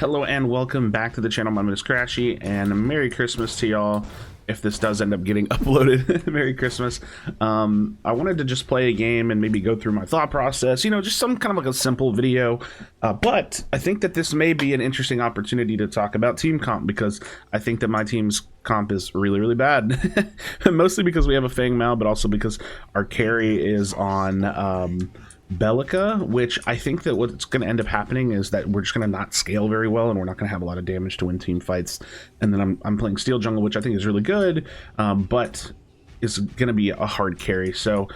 Hello and welcome back to the channel. My name is Krashy, and Merry Christmas to y'all. If this does end up getting uploaded, Merry Christmas. I wanted to just play a game and maybe go through my thought process, you know, just some kind of like a simple video. But I think that this may be an interesting opportunity to talk about team comp, because I think that my team's comp is really, really bad. Mostly because we have a Fang Mal, but also because our carry is on Bellica, which I think that what's going to end up happening is that we're just going to not scale very well, and we're not going to have a lot of damage to win team fights. And then I'm playing Steel Jungle, which I think is really good, but is going to be a hard carry. So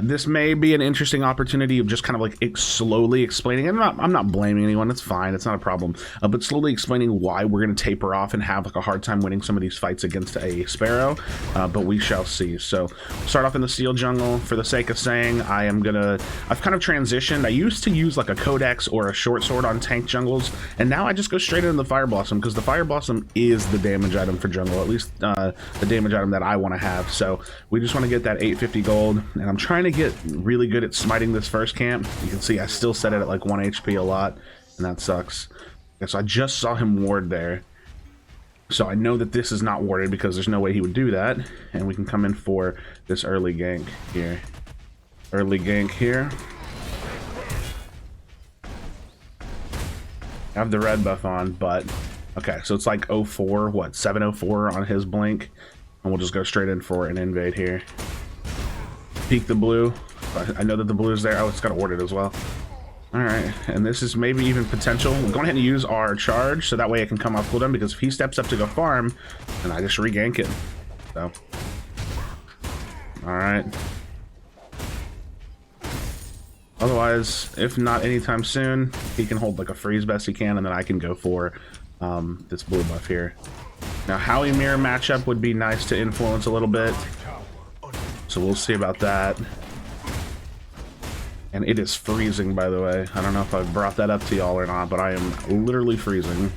this may be an interesting opportunity of just kind of like slowly explaining. I'm not blaming anyone. It's fine. It's not a problem. But slowly explaining why we're going to taper off and have like a hard time winning some of these fights against a Sparrow. But we shall see. So start off in the Steel Jungle. For the sake of saying, I've kind of transitioned. I used to use like a Codex or a Short Sword on tank jungles, and now I just go straight into the Fire Blossom, because the Fire Blossom is the damage item for jungle, at least the damage item that I want to have. So we just want to get that 850 gold, and I'm trying to get really good at smiting this first camp. You can see I still set it at like 1 HP a lot, and that sucks. Okay, so I just saw him ward there, so I know that this is not warded because there's no way he would do that, and we can come in for this early gank here. Early gank here. I have the red buff on, but okay, so it's like 04, what, 704 on his blink, and we'll just go straight in for an invade here. Peek the blue. I know that the blue is there. Oh, it's got to ward it as well. All right, and this is maybe even potential. We're going ahead and use our charge, so that way it can come off cooldown, because if he steps up to go farm, then I just re-gank it. So, all right. Otherwise, if not anytime soon, he can hold like a freeze best he can, and then I can go for this blue buff here. Now, Howie Mirror matchup would be nice to influence a little bit, so we'll see about that. And it is freezing, by the way. I don't know if I've brought that up to y'all or not, but I am literally freezing.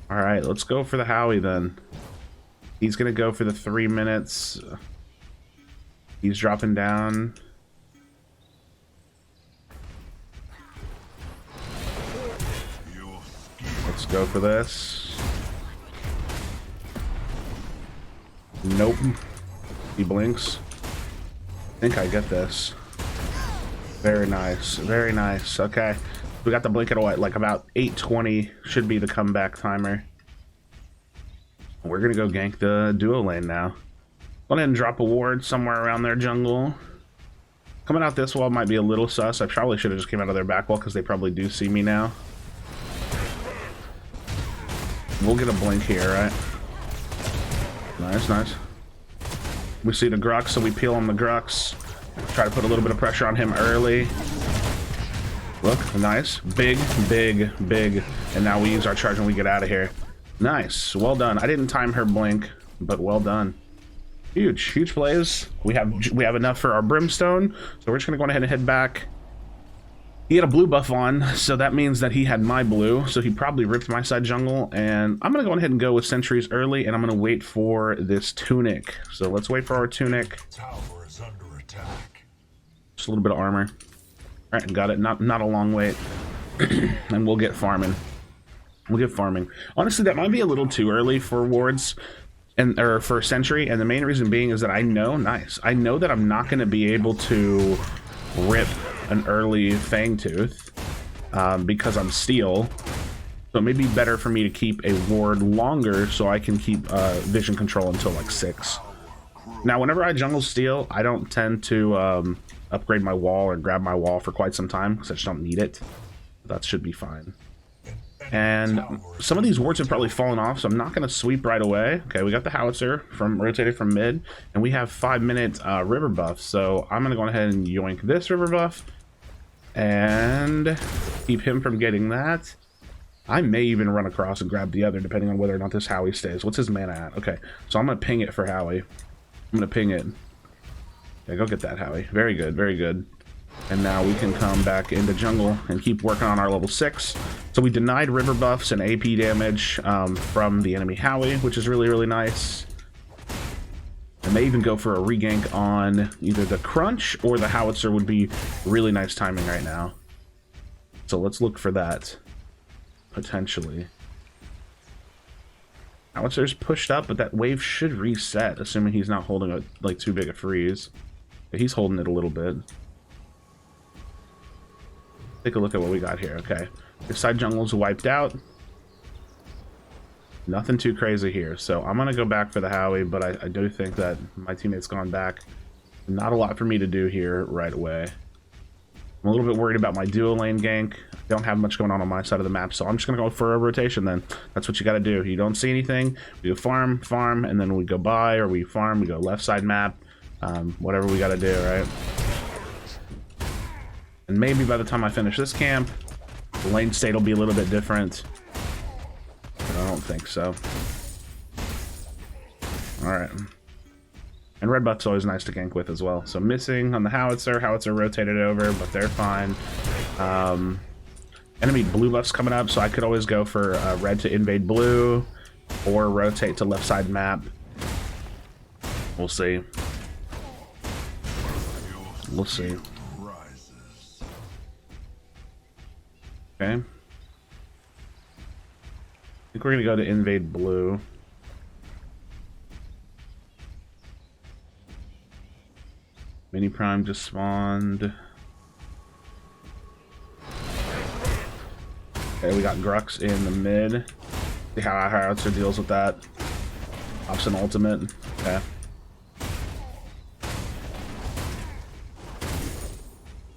All right, let's go for the Howie then. He's gonna go for the 3 minutes. He's dropping down. Let's go for this. Nope. He blinks. I think I get this. Very nice. Very nice. Okay. We got the blink at what? Like about 8:20 should be the comeback timer. We're going to go gank the duo lane now. Go ahead and drop a ward somewhere around their jungle. Coming out this wall might be a little sus. I probably should have just came out of their back wall, because they probably do see me now. We'll get a blink here, right? Nice, nice. We see the Grux, so we peel on the Grux. Try to put a little bit of pressure on him early. Look, nice. Big, big, big. And now we use our charge and we get out of here. Nice. Well done. I didn't time her blink, but well done. Huge, huge plays. We have enough for our Brimstone, so we're just gonna go ahead and head back. He had a blue buff on, so that means that he had my blue, so he probably ripped my side jungle, and I'm gonna go ahead and go with sentries early, and I'm gonna wait for this tunic. So let's wait for our tunic. Tower is under attack. Just a little bit of armor. All right, got it. Not a long wait. And we'll get farming. We'll get farming. Honestly, that might be a little too early for wards. Or for sentry, and the main reason being is that I know that I'm not going to be able to rip an early Fangtooth because I'm steel, so it may be better for me to keep a ward longer so I can keep vision control until like 6. Now whenever I jungle steel, I don't tend to upgrade my wall or grab my wall for quite some time, because I just don't need it. That should be fine. And some of these wards have probably fallen off, so I'm not going to sweep right away. Okay, we got the howitzer rotated from mid, and we have 5-minute river buff, so I'm going to go ahead and yoink this river buff and keep him from getting that. I may even run across and grab the other, depending on whether or not this Howie stays. What's his mana at? Okay, so I'm going to ping it for Howie. I'm going to ping it. Yeah, go get that, Howie. Very good, very good. And now we can come back into jungle and keep working on our level 6. So we denied river buffs and AP damage from the enemy Howie, which is really, really nice. And may even go for a regank on either the Crunch or the Howitzer would be really nice timing right now. So let's look for that, potentially. Howitzer's pushed up, but that wave should reset, assuming he's not holding a, like, too big a freeze. But he's holding it a little bit. Take a look at what we got here. Okay, this side jungle's wiped out. Nothing too crazy here, so I'm gonna go back for the Howie, but I do think that my teammate's gone back. Not a lot for me to do here right away. I'm a little bit worried about my duo lane gank. I don't have much going on my side of the map, so I'm just gonna go for a rotation then. That's what you gotta do. You don't see anything, we go farm, and then we go buy, or we farm, we go left side map. Whatever we gotta do, right? And maybe by the time I finish this camp, the lane state will be a little bit different. But I don't think so. Alright. And red buff's always nice to gank with as well. So missing on the Howitzer. Howitzer rotated over, but they're fine. Enemy blue buff's coming up, so I could always go for red to invade blue or rotate to left side map. We'll see. We'll see. Okay. I think we're gonna go to invade blue. Mini Prime just spawned. Okay, we got Grux in the mid. See how our Howitzer deals with that. Pops an ultimate. Okay.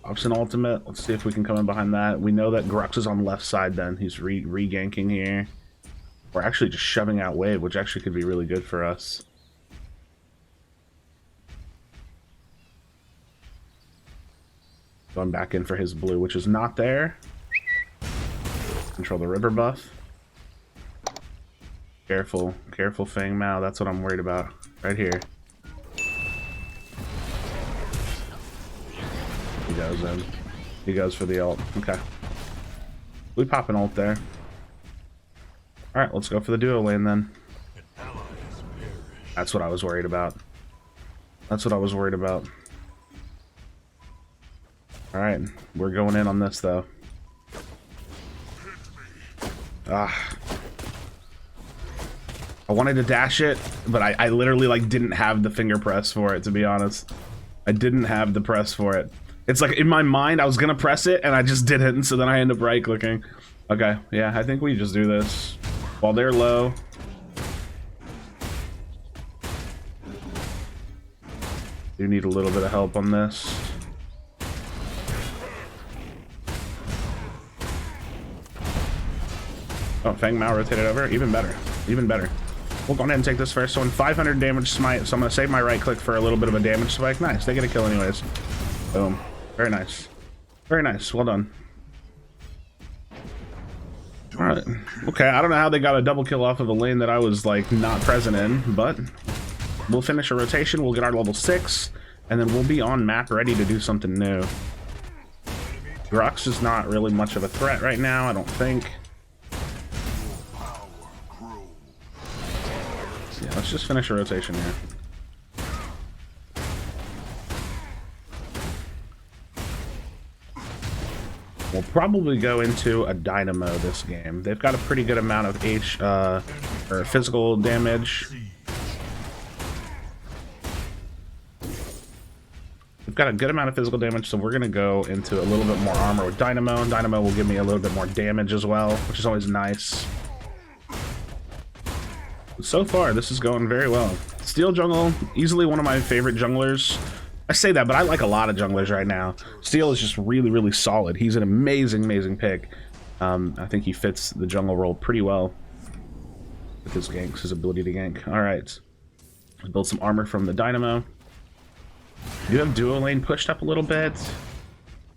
Pops an ultimate. Let's see if we can come in behind that. We know that Grux is on the left side then. He's re-ganking here. We're actually just shoving out wave, which actually could be really good for us. Going back in for his blue, which is not there. Control the river buff. Careful, careful Fang Mao. That's what I'm worried about right here. He goes in. He goes for the ult. Okay. We pop an ult there. Alright, let's go for the duo lane then. That's what I was worried about. That's what I was worried about. Alright, we're going in on this though. Ah. I wanted to dash it, but I literally like didn't have the finger press for it, to be honest. I didn't have the press for it. It's like in my mind I was gonna press it and I just didn't, so then I end up right clicking. Okay, yeah, I think we just do this while they're low. Do need a little bit of help on this. Oh, Fang Mao rotated over. Even better. Even better. We'll go ahead and take this first one. 500 damage smite, so I'm going to save my right click for a little bit of a damage spike. Nice. They get a kill anyways. Boom. Very nice. Very nice. Well done. Alright. Okay, I don't know how they got a double kill off of a lane that I was, like, not present in, but we'll finish a rotation. We'll get our level 6, and then we'll be on map ready to do something new. Grux is not really much of a threat right now, I don't think. Yeah, let's just finish a rotation here. We'll probably go into a Dynamo this game. They've got a pretty good amount of or physical damage. We've got a good amount of physical damage, so we're gonna go into a little bit more armor with Dynamo. Dynamo will give me a little bit more damage as well, which is always nice. So far, this is going very well. Steel Jungle, easily one of my favorite junglers. I say that, but I like a lot of junglers right now. Steel is just really, really solid. He's an amazing, amazing pick. I think he fits the jungle role pretty well with his ganks, his ability to gank. All right, let's build some armor from the Dynamo. You have duo lane pushed up a little bit.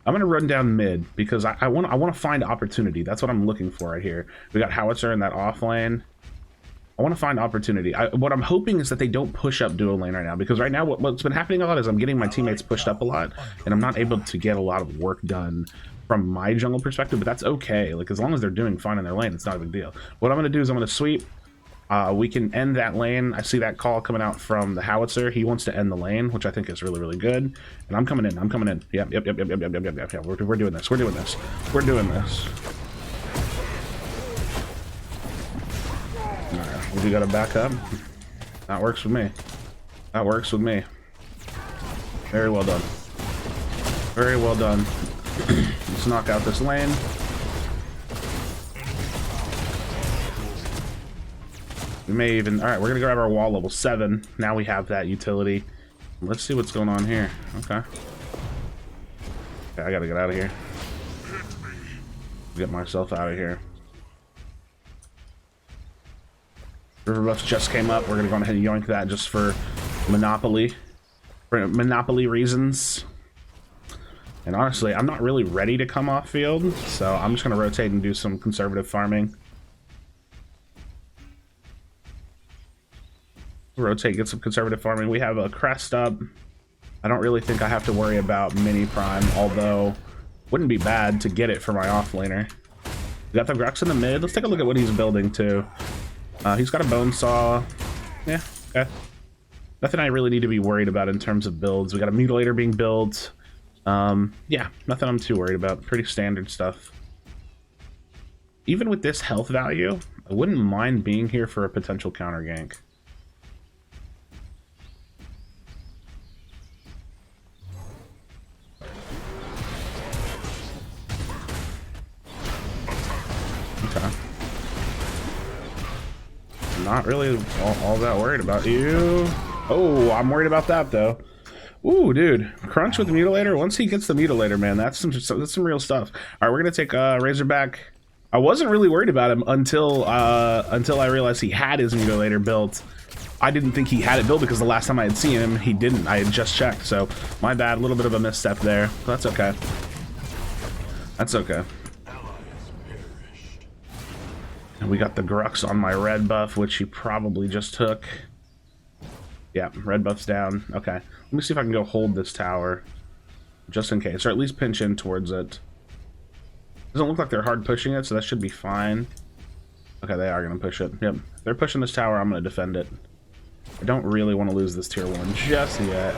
I'm gonna run down mid because I want to find opportunity. That's what I'm looking for right here. We got Howitzer in that off lane. I want to find opportunity. What I'm hoping is that they don't push up duo lane right now, because right now what's been happening a lot is I'm getting my teammates pushed up a lot, and I'm not able to get a lot of work done from my jungle perspective, but that's okay. Like, as long as they're doing fine in their lane, it's not a big deal. What I'm going to do is I'm going to sweep. We can end that lane. I see that call coming out from the howitzer. He wants to end the lane, which I think is really, really good. And I'm coming in. I'm coming in. Yep. We're doing this. We're doing this. We're doing this. All right. We do got to back up. That works with me. That works with me. Very well done. Very well done. Let's knock out this lane. We may even... Alright, we're going to grab our wall level 7. Now we have that utility. Let's see what's going on here. Okay. Okay, I got to get out of here. Get myself out of here. River buffs just came up. We're going to go ahead and yoink that just for Monopoly. For Monopoly reasons. And honestly, I'm not really ready to come off field. So I'm just going to rotate and do some conservative farming. Rotate, get some conservative farming. We have a crest up. I don't really think I have to worry about mini prime, although wouldn't be bad to get it for my offlaner. We got the Grux in the mid. Let's take a look at what he's building too. He's got a bone saw. Yeah, okay. Nothing I really need to be worried about in terms of builds. We got a mutilator being built. Yeah, nothing I'm too worried about. Pretty standard stuff. Even with this health value, I wouldn't mind being here for a potential counter gank. Not really all that worried about you. Oh, I'm worried about that though. Ooh, dude, crunch with the mutilator. Once he gets the mutilator, man, that's some real stuff. All right, we're gonna take Razorback. I wasn't really worried about him until I realized he had his mutilator built. I didn't think he had it built because the last time I had seen him, he didn't. I had just checked, so my bad. A little bit of a misstep there. But that's okay. That's okay. And we got the Grux on my red buff, which he probably just took. Yeah, red buff's down. Okay, let me see if I can go hold this tower, just in case, or at least pinch in towards it. Doesn't look like they're hard pushing it, so that should be fine. Okay, they are going to push it. Yep, if they're pushing this tower, I'm going to defend it. I don't really want to lose this tier 1 just yet.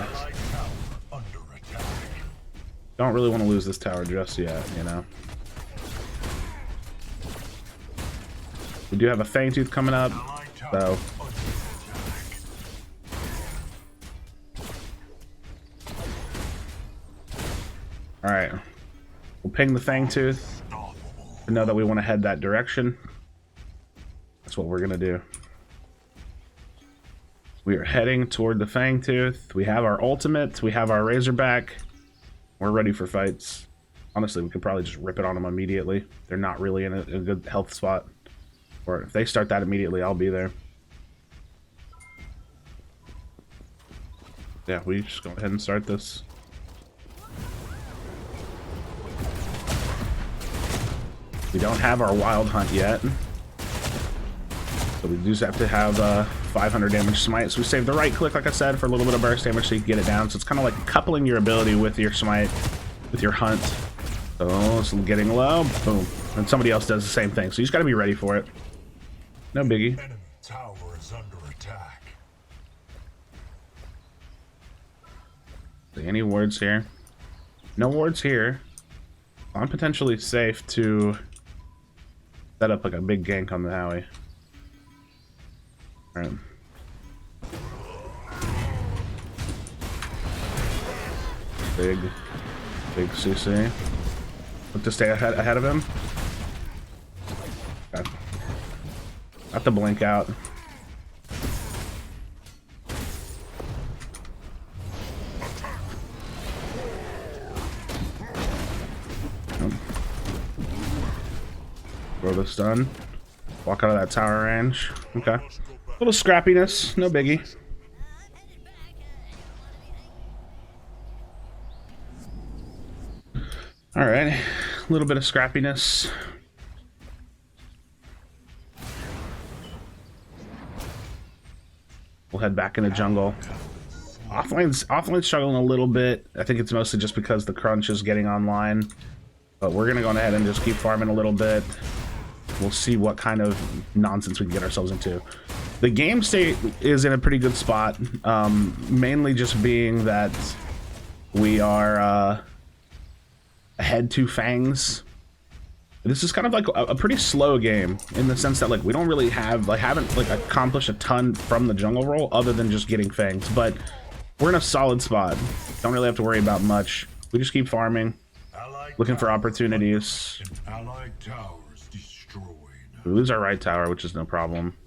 Don't really want to lose this tower just yet, you know. We do have a Fangtooth coming up, so... Alright. We'll ping the Fangtooth to know that we want to head that direction. That's what we're going to do. We are heading toward the Fangtooth. We have our ultimate. We have our Razorback. We're ready for fights. Honestly, we could probably just rip it on them immediately. They're not really in a good health spot. Or if they start that immediately, I'll be there. Yeah, we just go ahead and start this. We don't have our Wild Hunt yet. So we just have to have 500 damage smite. So we save the right click, like I said, for a little bit of burst damage so you can get it down. So it's kind of like coupling your ability with your smite, with your hunt. So it's getting low, boom. And somebody else does the same thing. So you just got to be ready for it. No biggie. Enemy tower is under attack. Any wards here? No wards here. I'm potentially safe to set up like a big gank on the Howie. Alright. Big CC. Look to stay ahead of him. Okay. Got the blink out. Throw the stun. Walk out of that tower range. Okay. Little scrappiness, no biggie. Alright. A little bit of scrappiness. We'll head back in the jungle. Offlane's struggling a little bit. I think it's mostly just because the crunch is getting online. But we're gonna go ahead and just keep farming a little bit. We'll see what kind of nonsense we can get ourselves into. The game state is in a pretty good spot, mainly just being that we are ahead 2 fangs. This is kind of like a pretty slow game in the sense that like we don't really have haven't like accomplished a ton from the jungle role other than just getting fangs, but we're in a solid spot. Don't really have to worry about much. We just keep farming, looking for opportunities. Allied towers destroyed. We lose our right tower, which is no problem.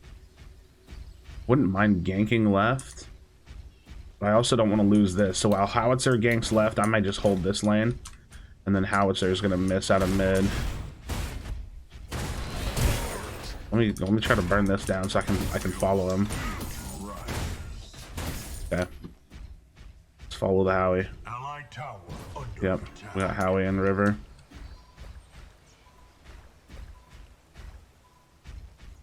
Wouldn't mind ganking left. But I also don't want to lose this. So while Howitzer ganks left, I might just hold this lane. And then Howitzer is going to miss out of mid. Let me try to burn this down so I can follow him. Okay. Let's follow the Howie. Allied tower under Yep. attack. We got Howie and River.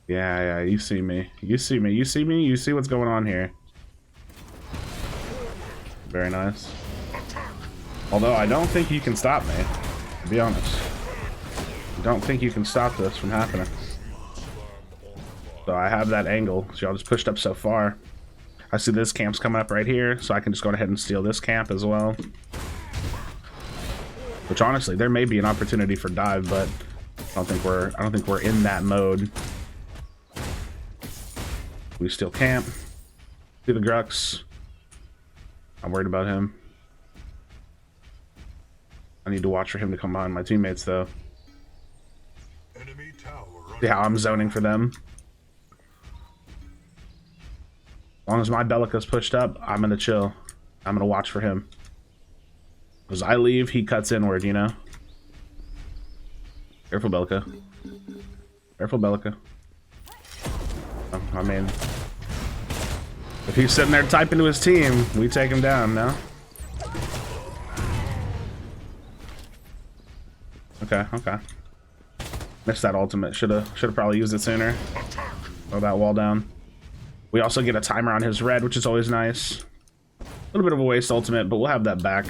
Yeah, you see me. You see me. You see me. You see what's going on here. Very nice. Although I don't think you can stop me, to be honest. I don't think you can stop this from happening. So I have that angle. So y'all just pushed up so far. I see this camp's coming up right here, so I can just go ahead and steal this camp as well. Which honestly, there may be an opportunity for dive, but I don't think we're in that mode. We still camp. See the Grux. I'm worried about him. I need to watch for him to come behind my teammates, though. Enemy tower See how I'm zoning for them. As long as my Bellica's pushed up, I'm gonna chill. I'm gonna watch for him. As I leave, he cuts inward, you know? Careful, Bellica. Careful, Bellica. Oh, I mean, if he's sitting there typing to his team, we take him down, no? Okay, okay. Missed that ultimate. Should've probably used it sooner. Throw that wall down. We also get a timer on his red, which is always nice. A little bit of a waste ultimate, but we'll have that back.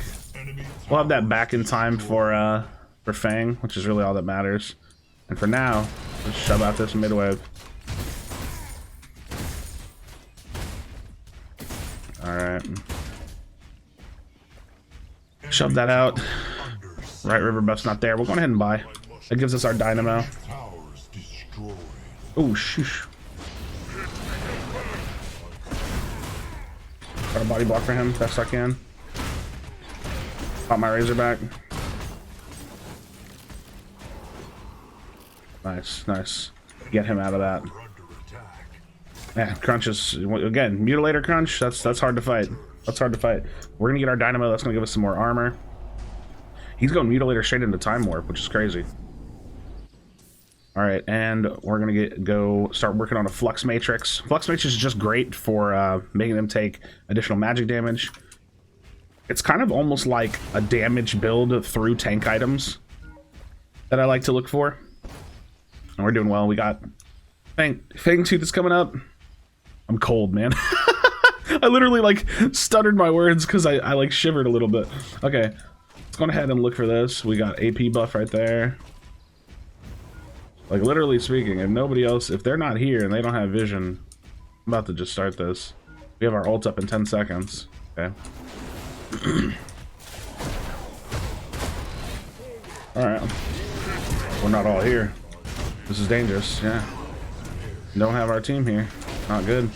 We'll have that back in time for Fang, which is really all that matters. And for now, let's shove out this mid wave. Alright. Shove that out. Right river buff's not there. We're going ahead and buy. That gives us our dynamo. towers destroyed. Oh, shoosh. Got a body block for him, best I can. Pop my Razorback. Nice, nice. Get him out of that. Under attack. Man, Crunch is, again, Mutilator Crunch, that's hard to fight. That's hard to fight. We're gonna get our Dynamo, that's gonna give us some more armor. He's going Mutilator straight into Time Warp, which is crazy. Alright, and we're gonna start working on a Flux Matrix. Flux Matrix is just great for making them take additional magic damage. It's kind of almost like a damage build through tank items that I like to look for. And we're doing well. We got Fang Tooth is coming up. I'm cold, man. I literally like stuttered my words because I like shivered a little bit. Okay, let's go ahead and look for this. We got AP buff right there. Like literally speaking, if nobody else, if they're not here and they don't have vision, I'm about to just start this. We have our ult up in 10 seconds. Okay. Alright. We're not all here. This is dangerous, yeah. Don't have our team here. Not good.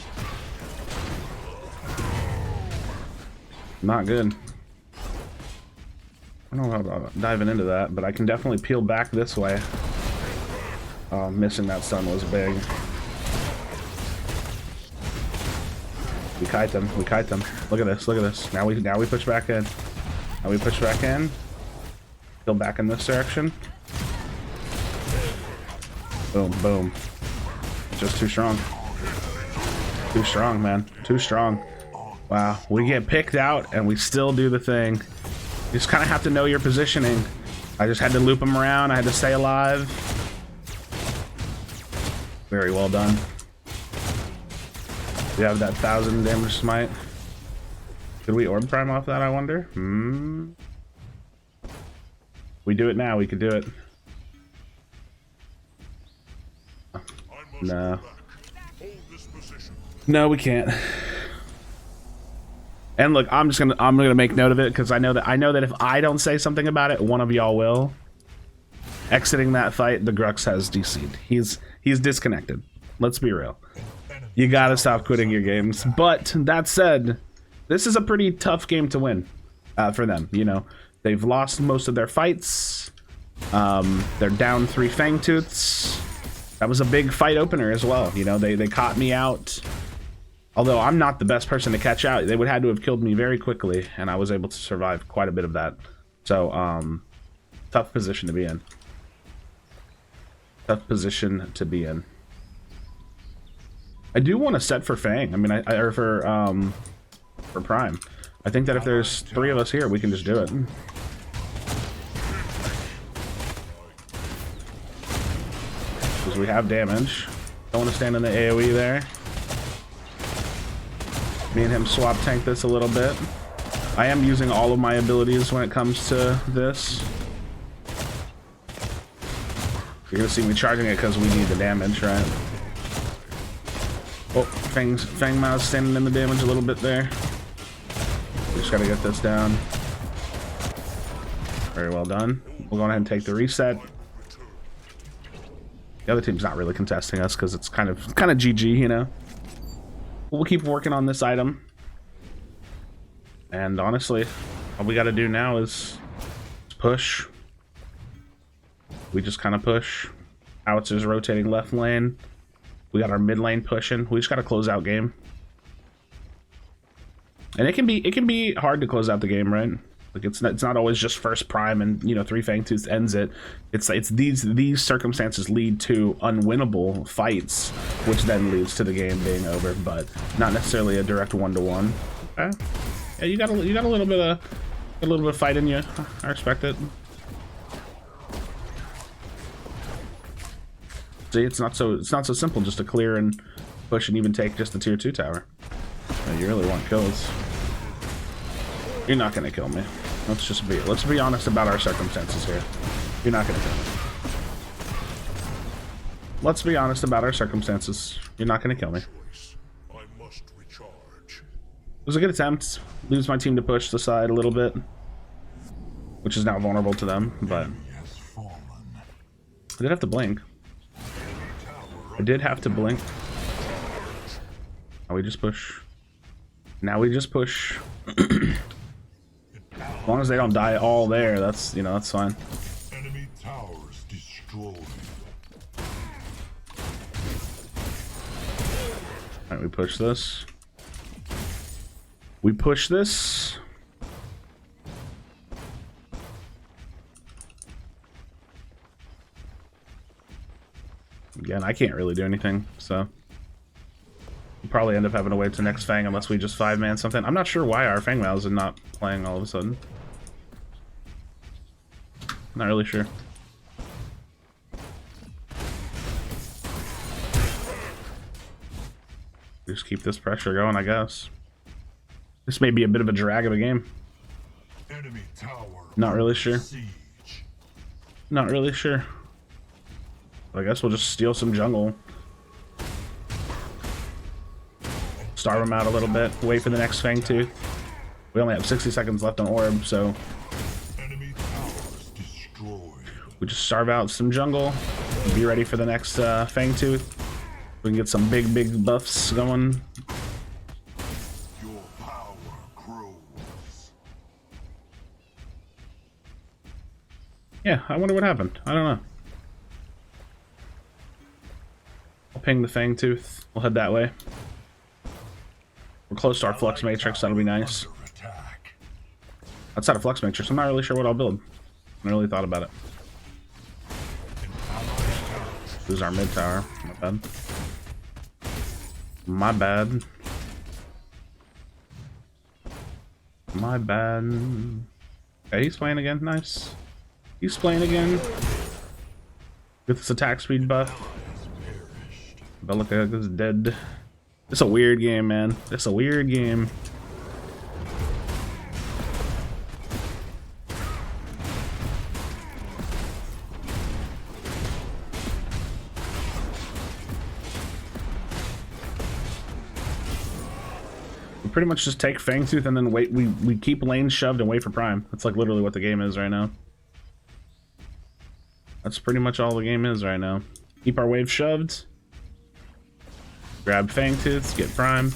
Not good. I don't know about diving into that, but I can definitely peel back this way. Missing that stun was big. We kite them. We kite them. Look at this. Look at this. Now we push back in. Now we push back in. Go back in this direction. Boom, boom. Just too strong. Too strong, man. Too strong. Wow. We get picked out and we still do the thing. You just kind of have to know your positioning. I just had to loop him around. I had to stay alive. Very well done. We have that 1000 damage smite. Could we orb prime off that, I wonder? We do it now, we could do it. No. No, we can't. And look, I'm gonna make note of it because I know that if I don't say something about it, one of y'all will. Exiting that fight, the Grux has DC'd. He's disconnected. Let's be real. You gotta stop quitting your games. But that said, this is a pretty tough game to win for them. You know, they've lost most of their fights. They're down 3 Fangtooths. That was a big fight opener as well. You know, they caught me out. Although I'm not the best person to catch out, they would have had to have killed me very quickly, and I was able to survive quite a bit of that. So, tough position to be in. Tough position to be in. I do want to set for Fang. I mean, or for Prime. I think that if there's 3 of us here, we can just do it. Because we have damage. Don't want to stand in the AoE there. Me and him swap tank this a little bit. I am using all of my abilities when it comes to this. You're gonna see me charging it because we need the damage, right? Oh, Fang Mao's standing in the damage a little bit there. We just gotta get this down. Very well done. We'll go ahead and take the reset. The other team's not really contesting us because it's kind of GG, you know. We'll keep working on this item. And honestly, all we gotta do now is push. We just kind of push. Howitzer's rotating left lane. We got our mid lane pushing. We just gotta close out game. And it can be hard to close out the game, right? Like it's not always just first prime and, you know, 3 Fangtooth ends it. It's these circumstances lead to unwinnable fights, which then leads to the game being over, but not necessarily a direct 1-to-1. Okay. Yeah, you got a little bit of fight in you. I respect it. See, it's not so simple just to clear and push and even take just the tier 2 tower. You really want kills. You're not gonna kill me. Let's be honest about our circumstances here. You're not gonna kill me. Let's be honest about our circumstances. You're not gonna kill me. I must recharge. It was a good attempt. Lose my team to push the side a little bit, which is now vulnerable to them, but I did have to blink. I did have to blink. Now we just push. Now we just push. As long as they don't die all there, that's, you know, that's fine. Enemy towers destroyed. Alright, we push this. We push this. Again, I can't really do anything, so we'll probably end up having to wait to next Fang unless we just 5-man something. I'm not sure why our Fang Mouse is not playing all of a sudden. Not really sure. Just keep this pressure going, I guess. This may be a bit of a drag of a game. Enemy tower. Not really sure. Siege. Not really sure. But I guess we'll just steal some jungle. Starve them out a little bit. Wait for the next Fangtooth. We only have 60 seconds left on Orb, so Enemy towers destroyed. we just starve out some jungle. Be ready for the next Fangtooth. We can get some big buffs going. Your power grows. Yeah, I wonder what happened. I don't know. I'll ping the Fangtooth. We'll head that way. We're close to our Flux Matrix. That'll be nice. Under attack. Outside of Flux Matrix, I'm not really sure what I'll build. I really thought about it. This is our mid tower. My bad. My bad. My bad. Okay, he's playing again. Nice. He's playing again. Get this attack speed buff. Bellica is dead. It's a weird game, man. It's a weird game. pretty much just take Fangtooth and then wait. We keep lanes shoved and wait for Prime. That's like literally what the game is right now. That's pretty much all the game is right now. Keep our wave shoved. Grab Fangtooths, get Prime.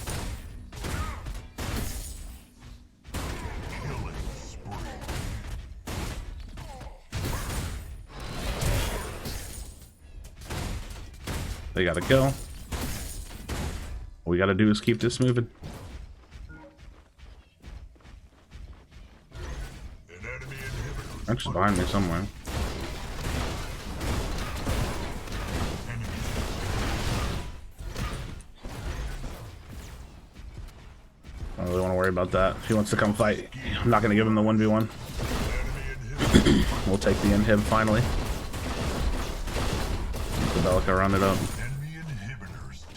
They gotta kill. All we gotta do is keep this moving. I'm just behind me somewhere. I don't really want to worry about that. If he wants to come fight, I'm not gonna give him the 1v1. We'll take the inhib finally. The Bellica run it up.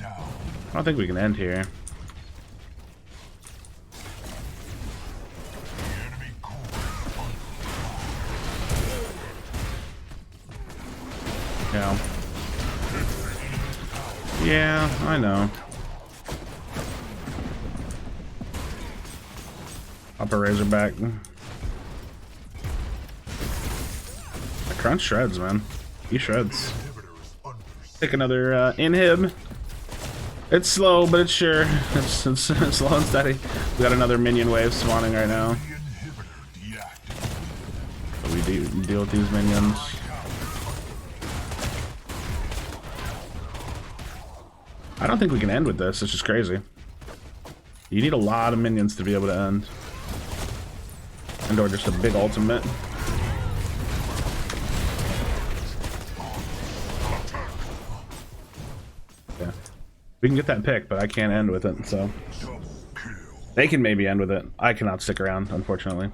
I don't think we can end here. Yeah. Yeah, I know. Upper Razorback. The crunch shreds, man. He shreds. Take another inhib. It's slow, but it's sure. It's slow and steady. We got another minion wave spawning right now. So we deal with these minions. I don't think we can end with this. It's just crazy. You need a lot of minions to be able to end. And or just a big ultimate. Yeah. We can get that pick, but I can't end with it, so. They can maybe end with it. I cannot stick around, unfortunately.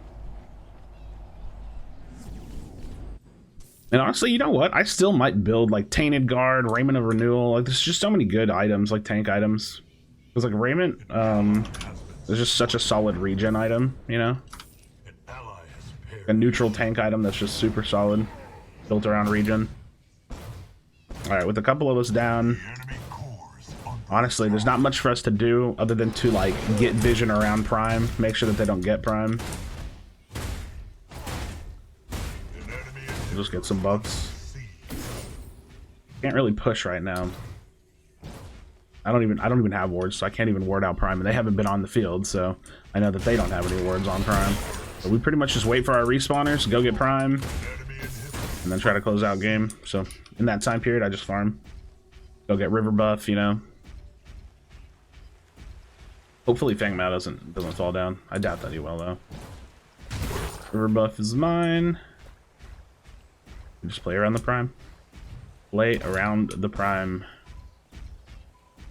And honestly, you know what? I still might build like Tainted Guard, Raiment of Renewal. Like, there's just so many good items, like tank items. Because like Raiment, there's just such a solid regen item, you know? A neutral tank item that's just super solid, built around regen. Alright, with a couple of us down, honestly, there's not much for us to do other than to like get vision around Prime, make sure that they don't get Prime. We'll just get some buffs. Can't really push right now. I don't even have wards, so I can't even ward out Prime, and they haven't been on the field, so I know that they don't have any wards on Prime. So we pretty much just wait for our respawners, go get Prime, and then try to close out game. So in that time period, I just farm. Go get River buff, you know. Hopefully Fang Mao doesn't fall down. I doubt that he will though. River buff is mine. Just play around the Prime. Play around the Prime.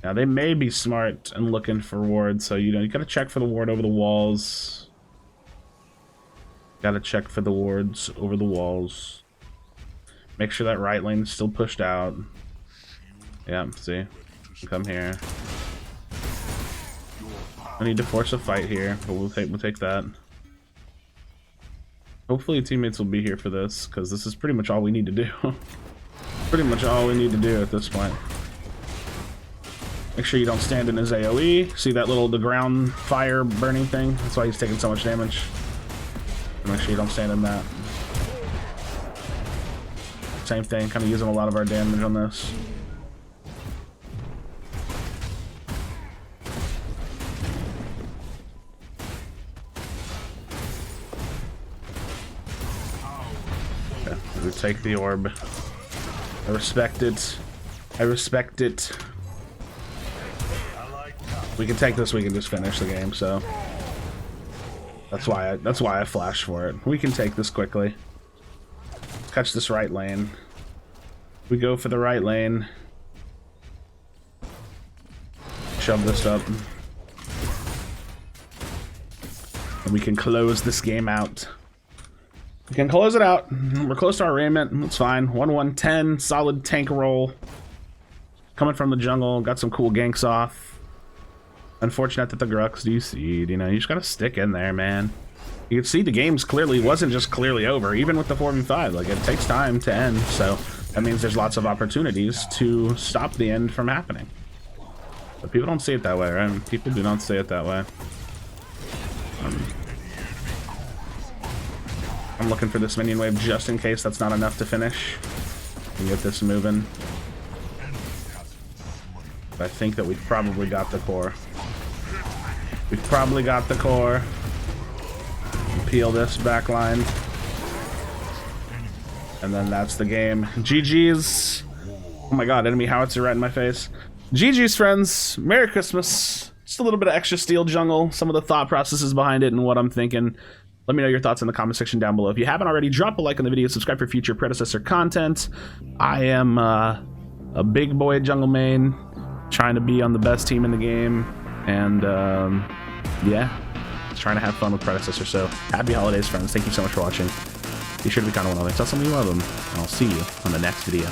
Now they may be smart and looking for wards, so you know you gotta check for the ward over the walls. Gotta check for the wards over the walls. Make sure that right lane is still pushed out. Yeah, see? Come here. I need to force a fight here, but we'll take that. Hopefully teammates will be here for this, because this is pretty much all we need to do. Pretty much all we need to do at this point. Make sure you don't stand in his AoE. See that the ground fire burning thing? That's why he's taking so much damage. Make sure you don't stand in that. Same thing, kind of using a lot of our damage on this. Okay, we take the orb. I respect it. I respect it. We can take this, we can just finish the game, so. That's why I flashed for it. We can take this quickly. Catch this right lane. We go for the right lane. Shove this up. And we can close this game out. We can close it out. We're close to our raiment. That's fine. 1-1-10. Solid tank roll. Coming from the jungle. Got some cool ganks off. Unfortunate that the Grux do seed, you know, you just gotta stick in there, man. You can see the game's wasn't just clearly over, even with the 4v5, like, it takes time to end, so that means there's lots of opportunities to stop the end from happening. But people don't see it that way, right? People do not see it that way. I'm looking for this minion wave just in case that's not enough to finish and get this moving. But I think that we've probably got the core. We've probably got the core. Peel this back line. And then that's the game. GG's. Oh my god, enemy howitzer right in my face. GG's, friends. Merry Christmas. Just a little bit of extra steel jungle. Some of the thought processes behind it and what I'm thinking. Let me know your thoughts in the comment section down below. If you haven't already, drop a like on the video, subscribe for future Predecessor content. I am a big boy jungle main, trying to be on the best team in the game, and yeah, just trying to have fun with Predecessor. So happy holidays, friends. Thank you so much for watching. Be sure to be kind of one another. Tell somebody you love them, and I'll see you on the next video.